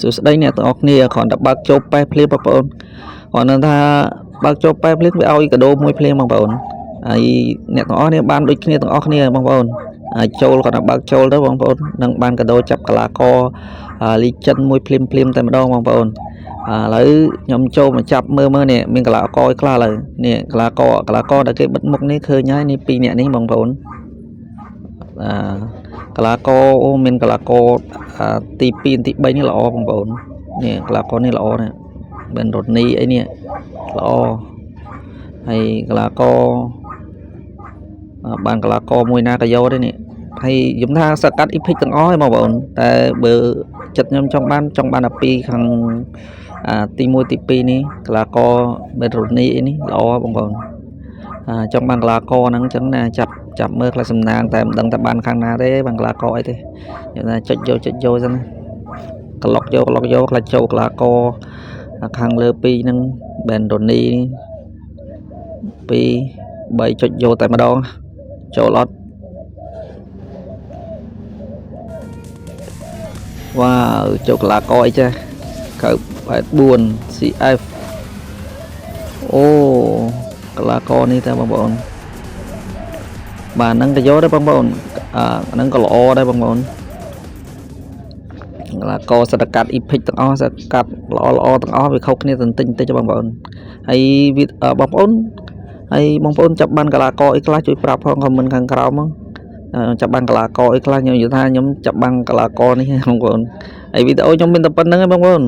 សួស្តីអ្នកទាំងអស់គ្នាគ្រាន់តែបើកចូលប៉ែភ្លាមបងប្អូនគ្រាន់តែថាបើកចូលប៉ែភ្លាមវាឲ្យកាដូមួយភ្លាមបងប្អូនហើយអ្នកទាំងអស់គ្នាបានដូចគ្នាទាំងអស់គ្នាបងប្អូនហើយចូលគ្រាន់តែបើកចូលទៅបងប្អូននឹងបានកាដូចាប់កលាករលីចិនមួយភ្លាមតែម្ដងបងប្អូនឥឡូវខ្ញុំចូលមកចាប់មើលនេះមានកលាករខ្លះឥឡូវនេះកលាករដែលគេបិទមុខនេះឃើញហើយនេះ2នាក់នេះបងប្អូនកលាករអូមានកលាករទី2ទី3នេះល្អបងប្អូននេះកលាករនេះល្អណាស់បែនរ៉ូនីអីនេះល្អហើយកលាករបានកលាករមួយណាក៏យកដែរនេះហើយខ្ញុំថាសកាត់អ៊ីភិកទាំងអស់ហើយបងប្អូនតែបើចិត្តខ្ញុំចង់បានតែ2ខាងទី1ទី2នេះកលាករបែនរ៉ូនីអីនេះល្អបងប្អូនចង់បានកលាករហ្នឹងអញ្ចឹងណាចាប់មើលខ្លះសំណាងតែមិនដឹងថាបានខាងណាទេបានកលាករអីទេខ្ញុំថាចុចយកចឹងក្លុកយកខ្លះចូលកលាករខាងលើ2ហ្នឹងបែនរ៉ូនី2 3ចុចយកតែម្ដងចូលអត់វ៉ាវចូលកលាករអីចា984 CF អូកលាករនេះតែបងប្អូនបាទហ្នឹងក៏យកដែរបងប្អូនហ្នឹងក៏ល្អដែរបងប្អូនកលាករសតកាត់អ៊ីភិកទាំងអស់សតកាត់ល្អទាំងអស់វាខុសគ្នាបន្តិចបងប្អូនហើយបងប្អូនចាប់បានកលាករអីខ្លះជួយប្រាប់ផងខមមិនខាងក្រោមហ្នឹងចាប់បានកលាករអីខ្លះខ្ញុំនិយាយថាខ្ញុំចាប់បានកលាករនេះបងប្អូនហើយវីដេអូខ្ញុំមានតែប៉ុណ្្នឹងឯងបងប្អូន